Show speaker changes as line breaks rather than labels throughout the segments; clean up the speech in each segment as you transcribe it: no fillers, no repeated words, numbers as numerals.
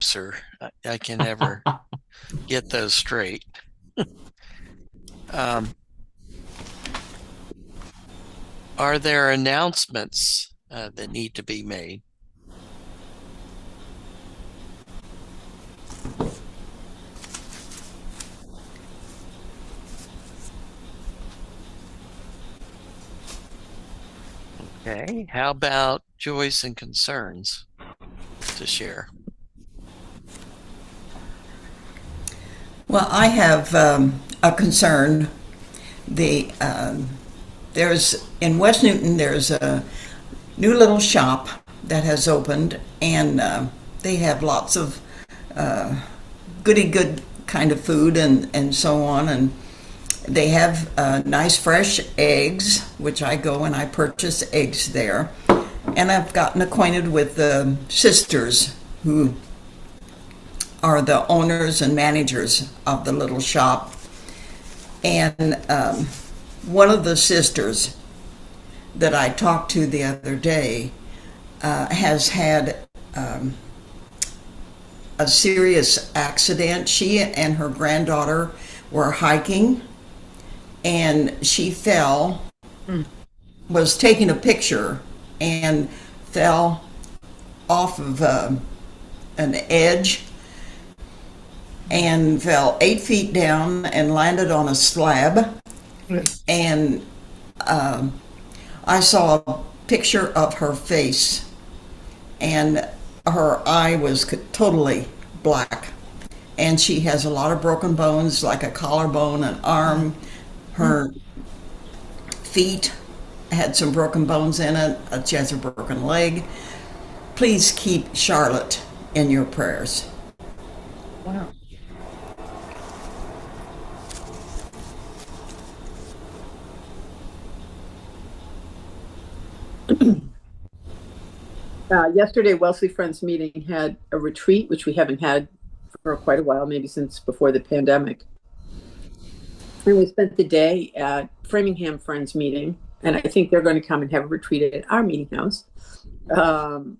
producer. I can never get those straight. Um, are there announcements that need to be made? Okay, how about joys and concerns to share?
Well, I have a concern. There's in West Newton. There's a new little shop that has opened, and they have lots of goody good kind of food and so on. And they have nice fresh eggs, which I go and I purchase eggs there. And I've gotten acquainted with the sisters who are the owners and managers of the little shop. And one of the sisters that I talked to the other day has had a serious accident. She and her granddaughter were hiking, and she fell, was taking a picture, and fell off of an edge and fell 8 feet down and landed on a slab. And I saw a picture of her face, and her eye was totally black. And she has a lot of broken bones, like a collarbone, an arm. Her feet had some broken bones in it. She has a broken leg. Please keep Charlotte in your prayers.
Wow. Yesterday, Wellesley Friends meeting had a retreat, which we haven't had for quite a while, maybe since before the pandemic. And we spent the day at Framingham Friends meeting, and I think they're going to come and have a retreat at our meeting house. And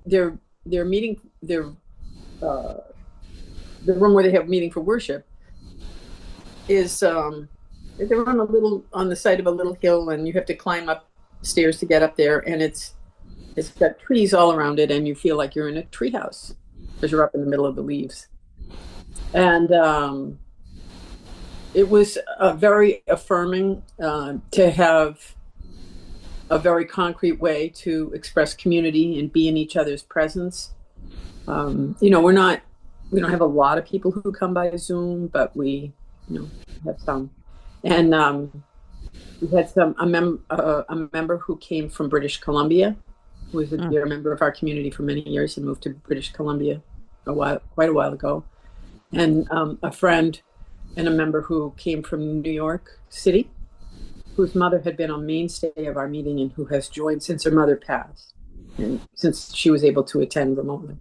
their meeting, the room where they have meeting for worship is they're on the side of a little hill, and you have to climb up stairs to get up there, and it's got trees all around it, and you feel like you're in a treehouse because you're up in the middle of the leaves. And it was very affirming to have a very concrete way to express community and be in each other's presence. We don't have a lot of people who come by Zoom, but we have some. And we had a member who came from British Columbia, who was a dear member of our community for many years and moved to British Columbia quite a while ago. And a friend and a member who came from New York City, whose mother had been a mainstay of our meeting and who has joined since her mother passed, and since she was able to attend remotely.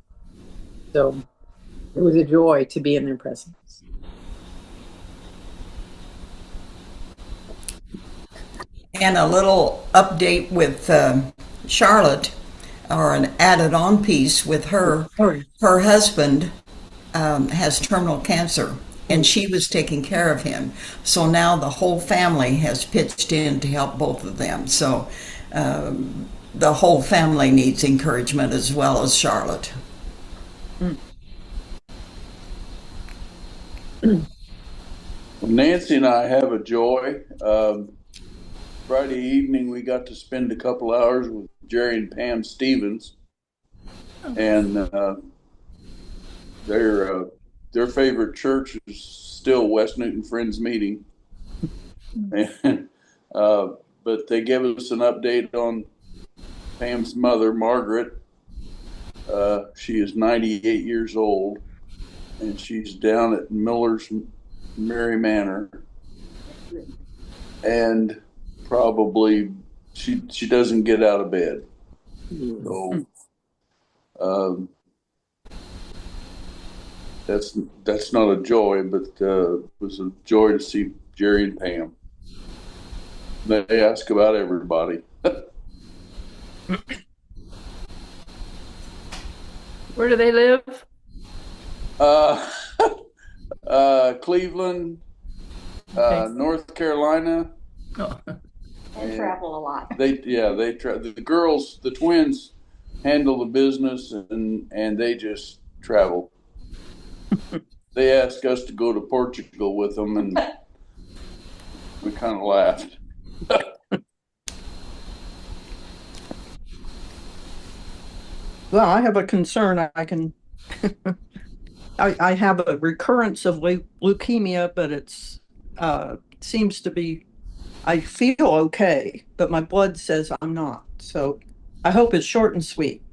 So it was a joy to be in their presence.
And a little update with Charlotte, or an added on piece with her. Her husband has terminal cancer, and she was taking care of him. So now the whole family has pitched in to help both of them. So the whole family needs encouragement as well as Charlotte.
Nancy and I have a joy. Friday evening, we got to spend a couple hours with Jerry and Pam Stevens, and their favorite church is still West Newton Friends Meeting. And, but they gave us an update on Pam's mother, Margaret. She is 98 years old, and she's down at Miller's Mary Manor, and probably she doesn't get out of bed. So that's not a joy, but it was a joy to see Jerry and Pam. They ask about everybody.
Where do they live?
Uh, Cleveland,
Okay.
North Carolina.
Oh,
And travel a lot.
The girls, the twins, handle the business, and they just travel. They asked us to go to Portugal with them, and we kind of laughed.
Well, I have a concern. I have a recurrence of leukemia, but it's seems to be. I feel okay, but my blood says I'm not. So I hope it's short and sweet.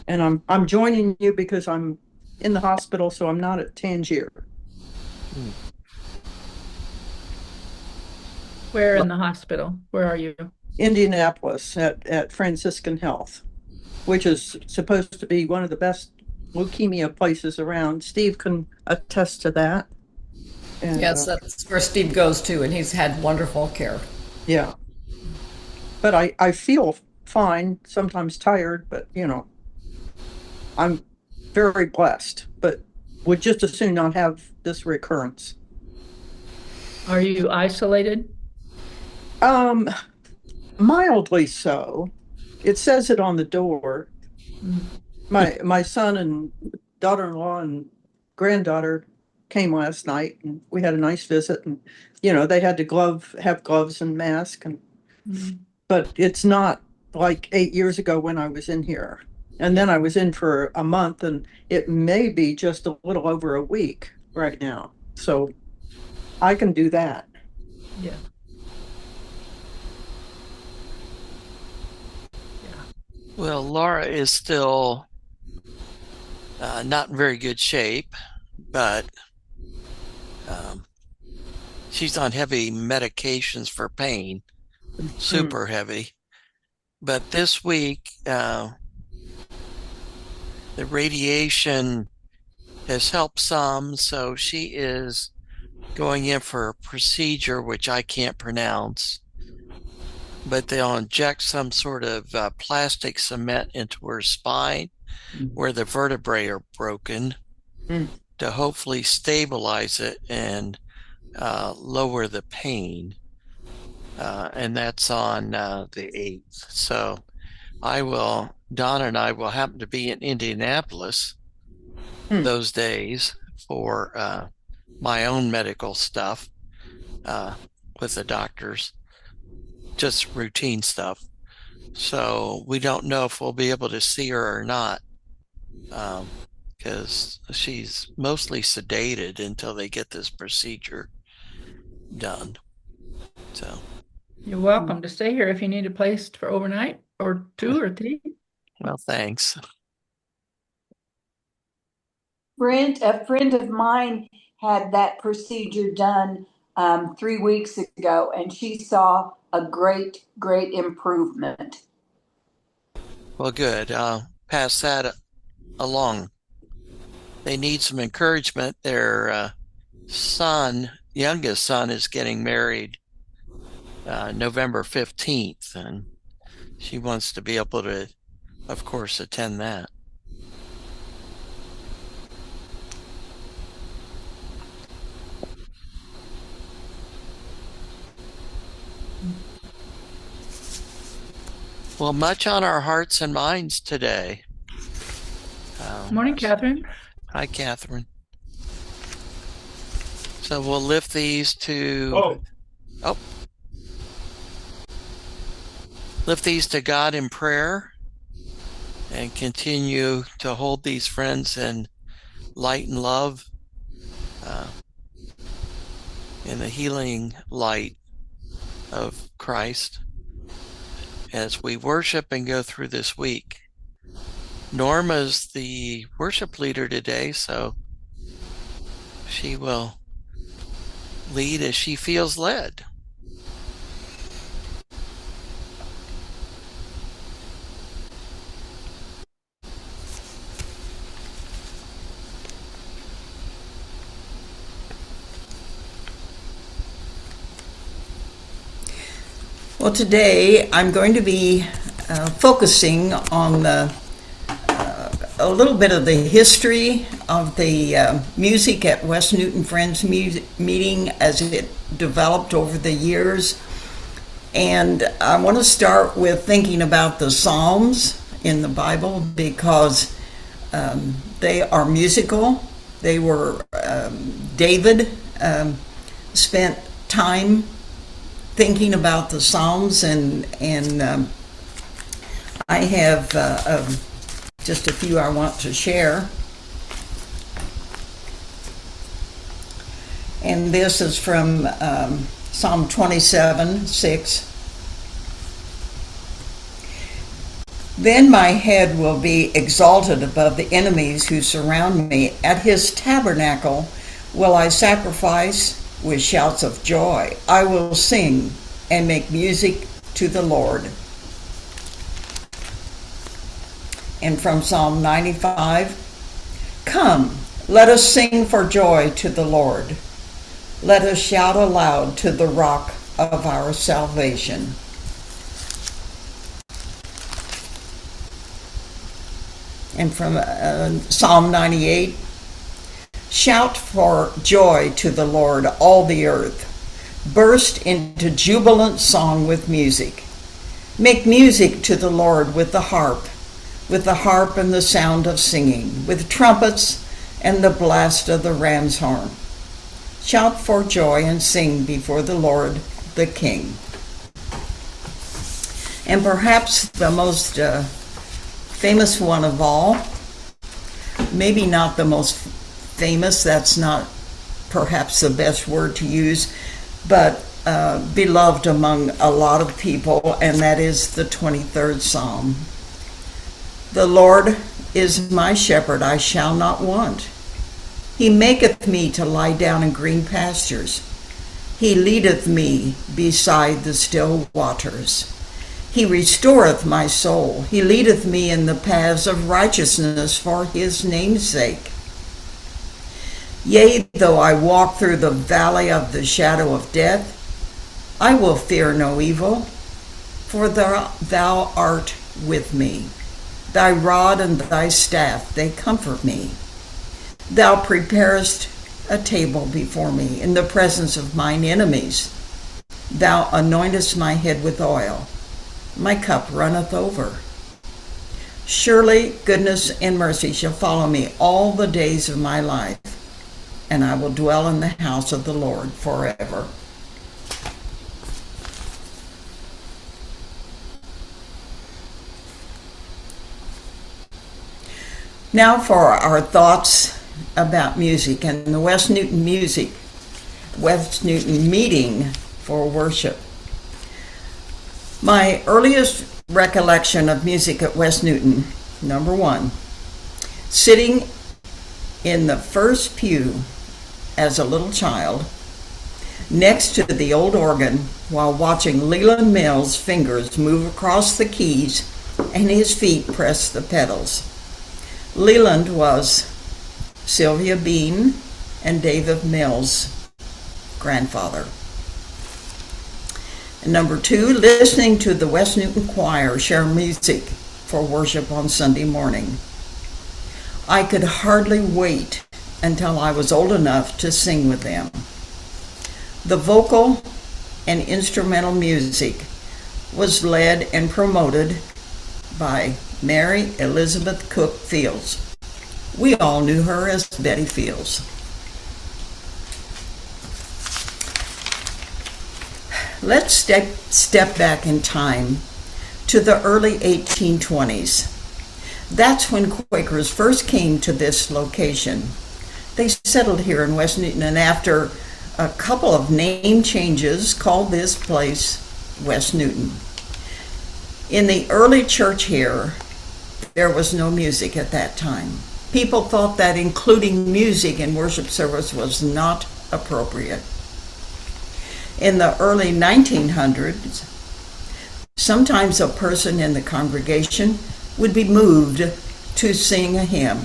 And I'm joining you because I'm in the hospital, so I'm not at Tangier.
where in the hospital? Where are you?
Indianapolis at Franciscan Health, which is supposed to be one of the best leukemia places around. Steve can attest to that. And,
Yes, that's where Steve goes to, and he's had wonderful care.
yeah. But I feel fine, sometimes tired, but I'm very blessed, but would just as soon not have this recurrence.
Are you isolated?
Mildly so. It says it on the door. My son and daughter-in-law and granddaughter came last night, and we had a nice visit. And they had to have gloves and mask, but it's not like 8 years ago when I was in here. And then I was in for a month, and it may be just a little over a week right now. So I can do that.
Yeah.
Well, Laura is still not in very good shape, but she's on heavy medications for pain, super heavy. But this week, the radiation has helped some, so she is going in for a procedure which I can't pronounce, but they'll inject some sort of plastic cement into her spine where the vertebrae are broken to hopefully stabilize it and lower the pain. And that's on the 8th. So Donna and I will happen to be in Indianapolis those days for my own medical stuff with the doctors, just routine stuff. So we don't know if we'll be able to see her or not, because she's mostly sedated until they get this procedure done. So
You're welcome to stay here if you need a place for overnight or 2 or 3.
well, thanks.
A friend of mine had that procedure done 3 weeks ago, and she saw a great improvement.
Well, good. Pass that along. They need some encouragement. Their youngest son, is getting married November 15th, and she wants to be able to, of course, attend that. Well, much on our hearts and minds today.
Morning, Catherine.
Hi, Catherine. So we'll lift these to lift these to God in prayer and continue to hold these friends in light and love, in the healing light of Christ as we worship and go through this week. Norma's the worship leader today, so she will lead as she feels led.
Well, today I'm going to be focusing on a little bit of the history of the music at West Newton Friends Meeting as it developed over the years. And I want to start with thinking about the Psalms in the Bible because they are musical. They were, David spent time thinking about the Psalms, and I have just a few I want to share. And this is from Psalm 27:6. Then my head will be exalted above the enemies who surround me. At his tabernacle will I sacrifice with shouts of joy. I will sing and make music to the Lord. And from Psalm 95, come, let us sing for joy to the Lord. Let us shout aloud to the rock of our salvation. And from Psalm 98, shout for joy to the Lord, all the earth. Burst into jubilant song with music. Make music to the Lord with the harp and the sound of singing, with trumpets and the blast of the ram's horn. Shout for joy and sing before the Lord, the King. And perhaps the most famous one of all, maybe not the most famous, that's not perhaps the best word to use, but beloved among a lot of people, and that is the 23rd Psalm. The Lord is my shepherd, I shall not want. He maketh me to lie down in green pastures. He leadeth me beside the still waters. He restoreth my soul. He leadeth me in the paths of righteousness for his name's sake. Yea, though I walk through the valley of the shadow of death, I will fear no evil, for thou art with me. Thy rod and thy staff, they comfort me. Thou preparest a table before me in the presence of mine enemies. Thou anointest my head with oil. My cup runneth over. Surely goodness and mercy shall follow me all the days of my life, and I will dwell in the house of the Lord forever. Now for our thoughts about music and the West Newton meeting for worship. My earliest recollection of music at West Newton, number one, sitting in the first pew as a little child, next to the old organ while watching Leland Mills' fingers move across the keys and his feet press the pedals. Leland was Sylvia Bean and David Mills' grandfather. And number two, listening to the West Newton Choir share music for worship on Sunday morning. I could hardly wait until I was old enough to sing with them. The vocal and instrumental music was led and promoted by Mary Elizabeth Cook Fields. We all knew her as Betty Fields. Let's step back in time to the early 1820s. That's when Quakers first came to this location. They settled here in West Newton, and after a couple of name changes, called this place West Newton. In the early church here, there was no music at that time. People thought that including music in worship service was not appropriate. In the early 1900s, sometimes a person in the congregation would be moved to sing a hymn.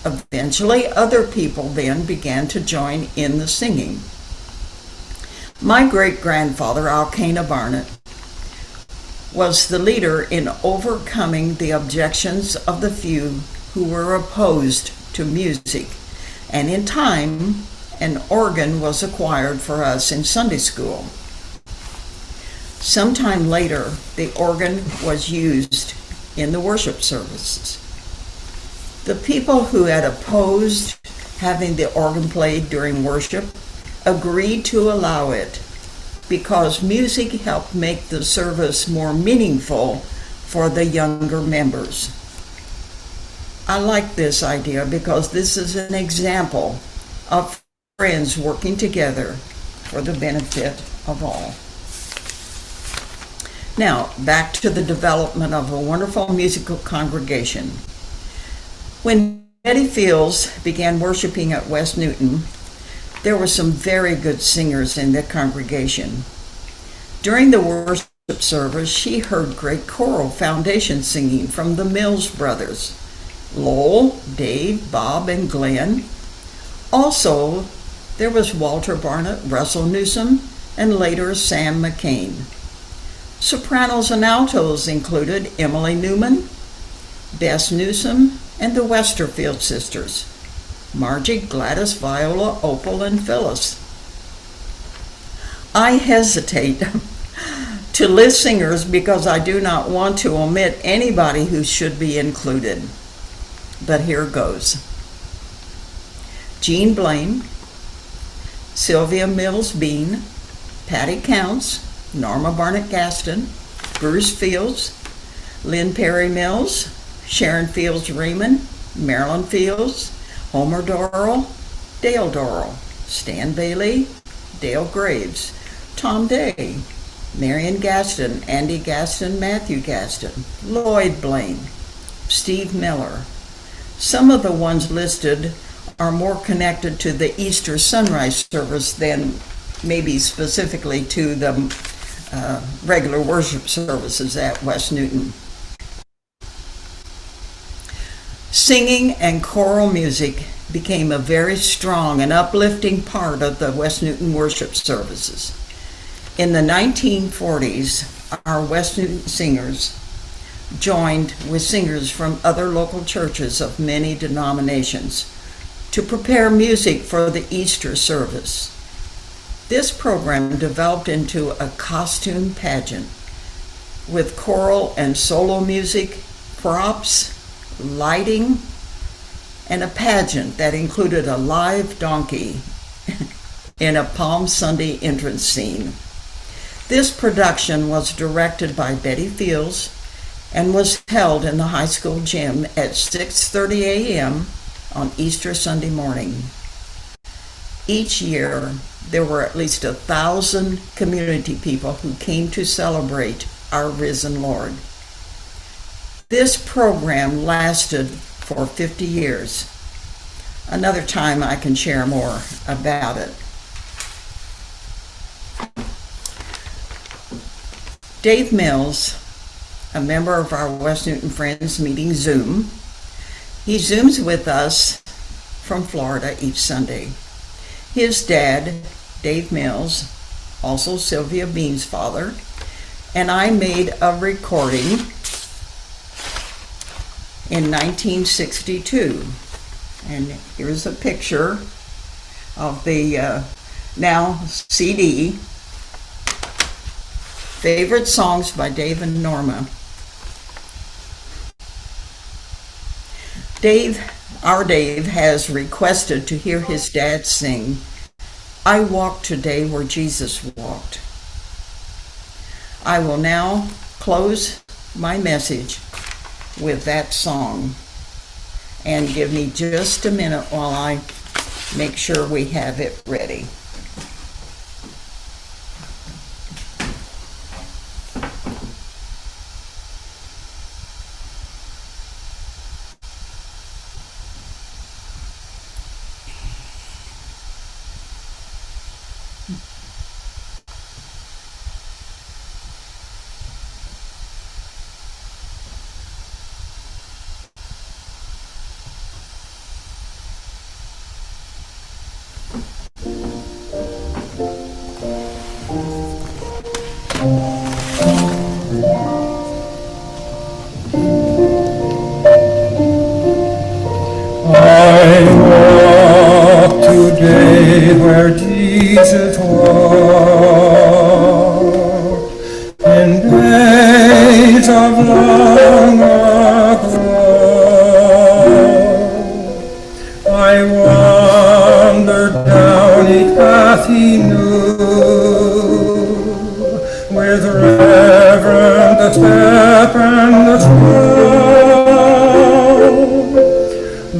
Eventually, other people then began to join in the singing. My great-grandfather, Alcana Barnett, was the leader in overcoming the objections of the few who were opposed to music. And in time, an organ was acquired for us in Sunday school. Sometime later, the organ was used in the worship services. The people who had opposed having the organ played during worship agreed to allow it because music helped make the service more meaningful for the younger members. I like this idea because this is an example of friends working together for the benefit of all. Now, back to the development of a wonderful musical congregation. When Betty Fields began worshiping at West Newton, there were some very good singers in the congregation. During the worship service, she heard great choral foundation singing from the Mills brothers, Lowell, Dave, Bob, and Glenn. Also, there was Walter Barnett, Russell Newsom, and later Sam McCain. Sopranos and altos included Emily Newman, Bess Newsom, and the Westerfield sisters, Margie, Gladys, Viola, Opal, and Phyllis. I hesitate to list singers because I do not want to omit anybody who should be included. But here goes. Jean Blaine, Sylvia Mills Bean, Patty Counts, Norma Barnett Gaston, Bruce Fields, Lynn Perry Mills, Sharon Fields Raymond, Marilyn Fields, Homer Dorrell, Dale Dorrell, Stan Bailey, Dale Graves, Tom Day, Marion Gaston, Andy Gaston, Matthew Gaston, Lloyd Blaine, Steve Miller. Some of the ones listed are more connected to the Easter sunrise service than maybe specifically to the regular worship services at West Newton. Singing and choral music became a very strong and uplifting part of the West Newton worship services. In the 1940s, our West Newton singers joined with singers from other local churches of many denominations to prepare music for the Easter service. This program developed into a costume pageant with choral and solo music, props, lighting, and a pageant that included a live donkey in a Palm Sunday entrance scene. This production was directed by Betty Fields and was held in the high school gym at 6:30 a.m. on Easter Sunday morning. Each year, there were at least 1,000 community people who came to celebrate our risen Lord. This program lasted for 50 years. Another time I can share more about it. Dave Mills, a member of our West Newton Friends meeting Zoom, he Zooms with us from Florida each Sunday. His dad, Dave Mills, also Sylvia Bean's father, and I made a recording in 1962. And here's a picture of the now CD, Favorite Songs by Dave and Norma. Our Dave has requested to hear his dad sing, I Walk Today Where Jesus Walked. I will now close my message with that song. And give me just a minute while I make sure we have it ready.
I walk today where Jesus walked in days of long ago. I wandered down each path he knew, with reverent step and slow.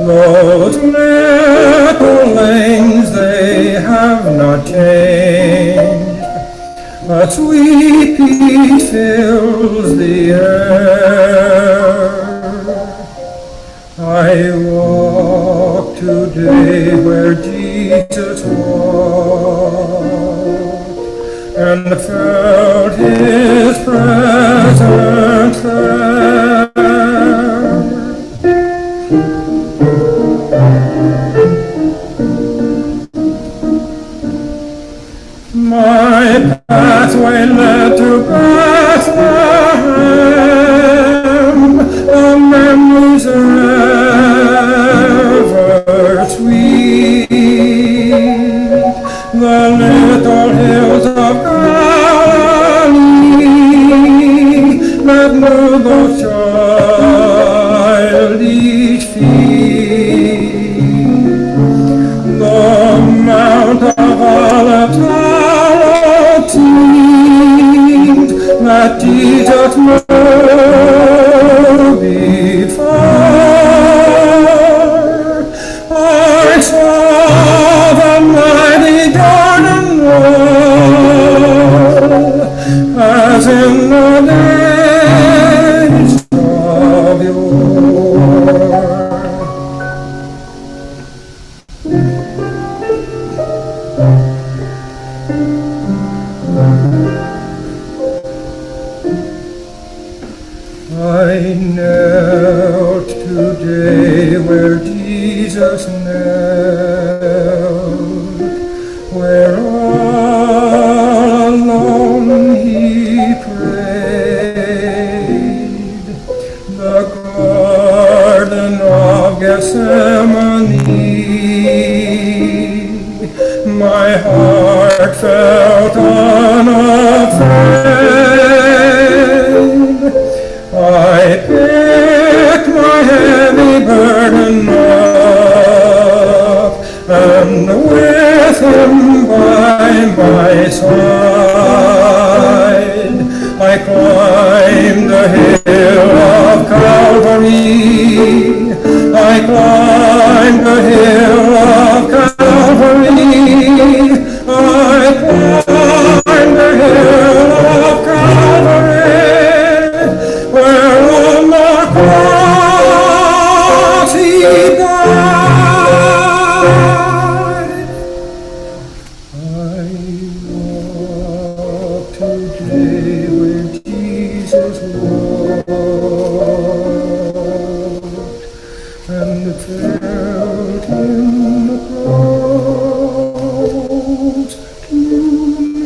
Those little lanes, they have not changed. A sweet peace fills the air. I walk today where Jesus walked, and felt his presence there. My pathway led to Bethlehem, the memories ever sweet, the little hills of Galilee that knew those childish feet. The Mount of Olivet seemed that Jesus knew before. I saw the mighty Jordan roll as in the days of yore. I knelt today where Jesus knelt, where all alone he prayed. The Garden of Gethsemane, my heart felt unafraid. I picked my heavy burden up, and with him by my side, I climbed the hill of Calvary. I climbed the hill of Calvary. I climbed the hill of Calvary, where on the cross he died. I walk today where Jesus walked, and felt him close to me.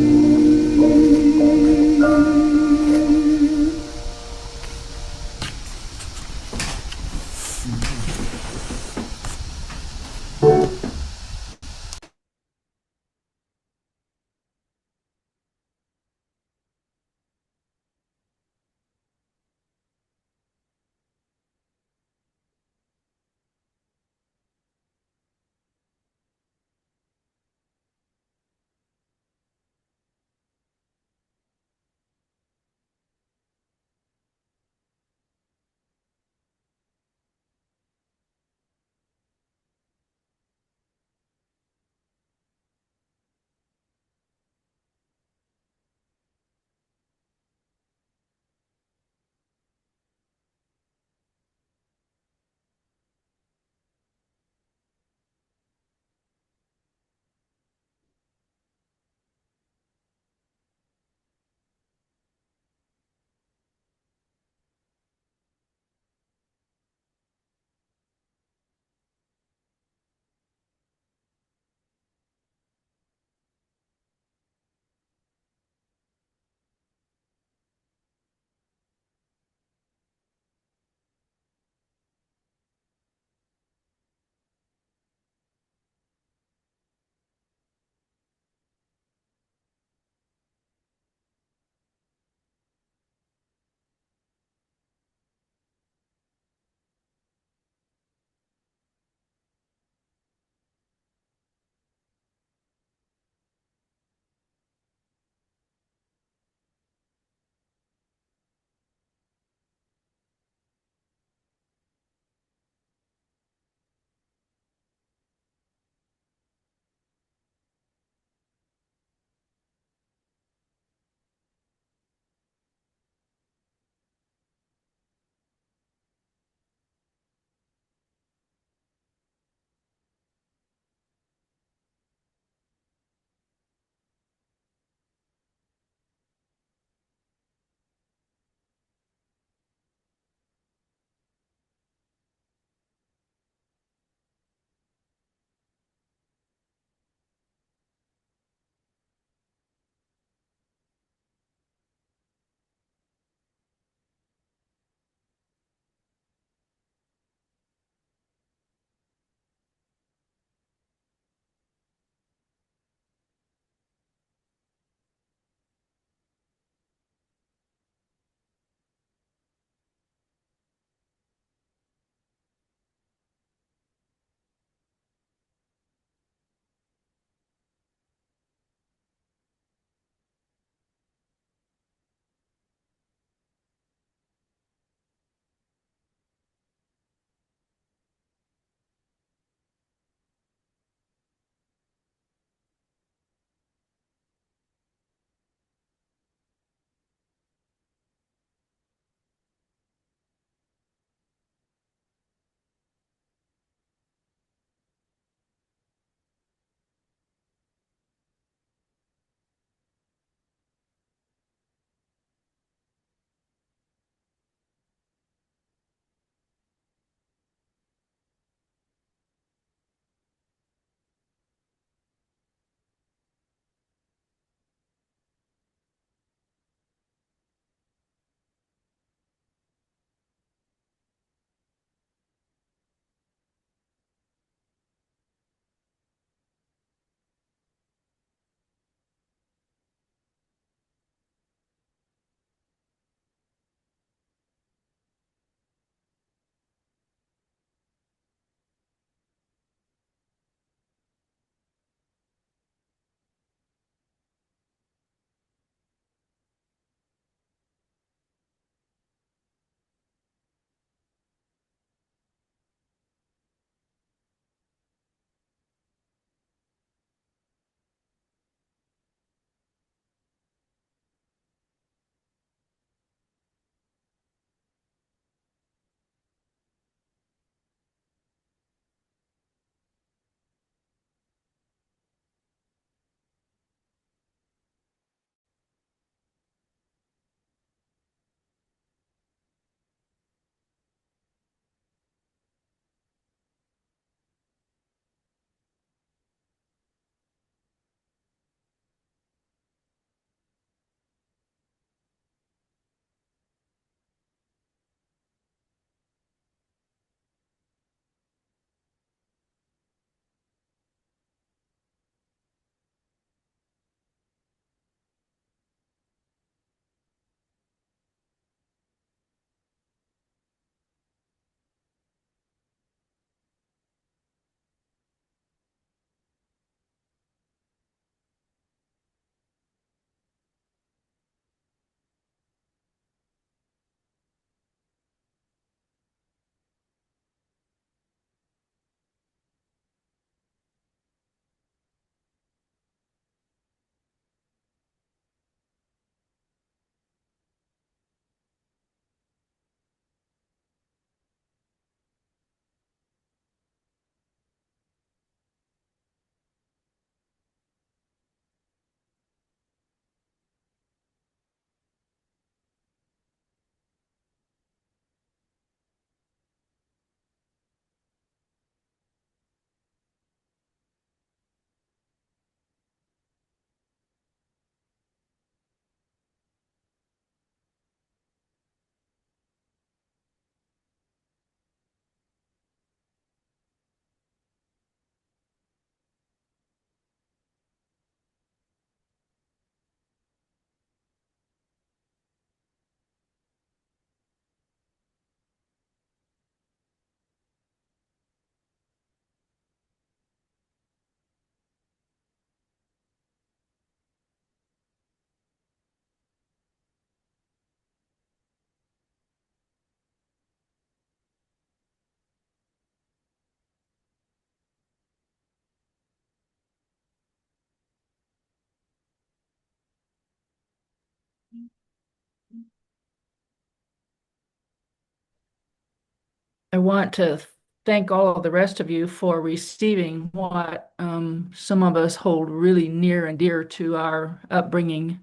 I want to thank all of the rest of you for receiving what some of us hold really near and dear to our upbringing,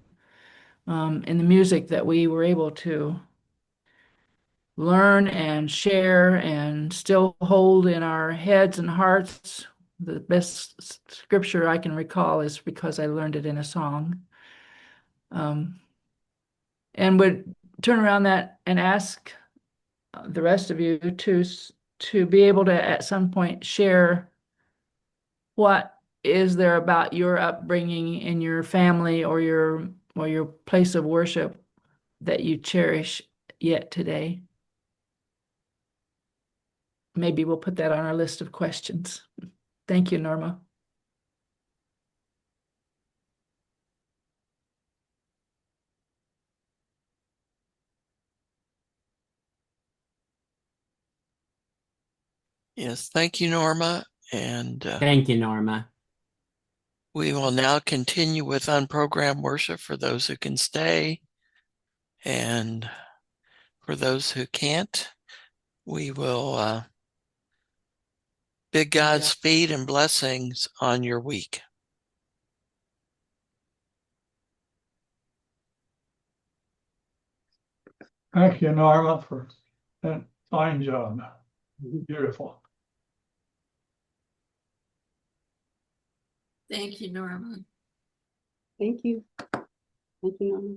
in the music that we were able to learn and share and still hold in our heads and hearts. The best scripture I can recall is because I learned it in a song. And would turn around that and ask the rest of you to be able to at some point share what is there about your upbringing in your family or your place of worship that you cherish yet today. Maybe we'll put that on our list of questions. Thank you, Norma.
Yes, thank you, Norma. And
Thank you, Norma.
we will now continue with unprogrammed worship for those who can stay. And for those who can't, we will bid Godspeed and blessings on your week.
Thank you, Norma, for that fine job. Beautiful.
Thank you, Norma.
Thank you. Thank you, Norma.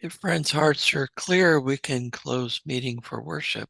If friends' hearts are clear, we can close meeting for worship.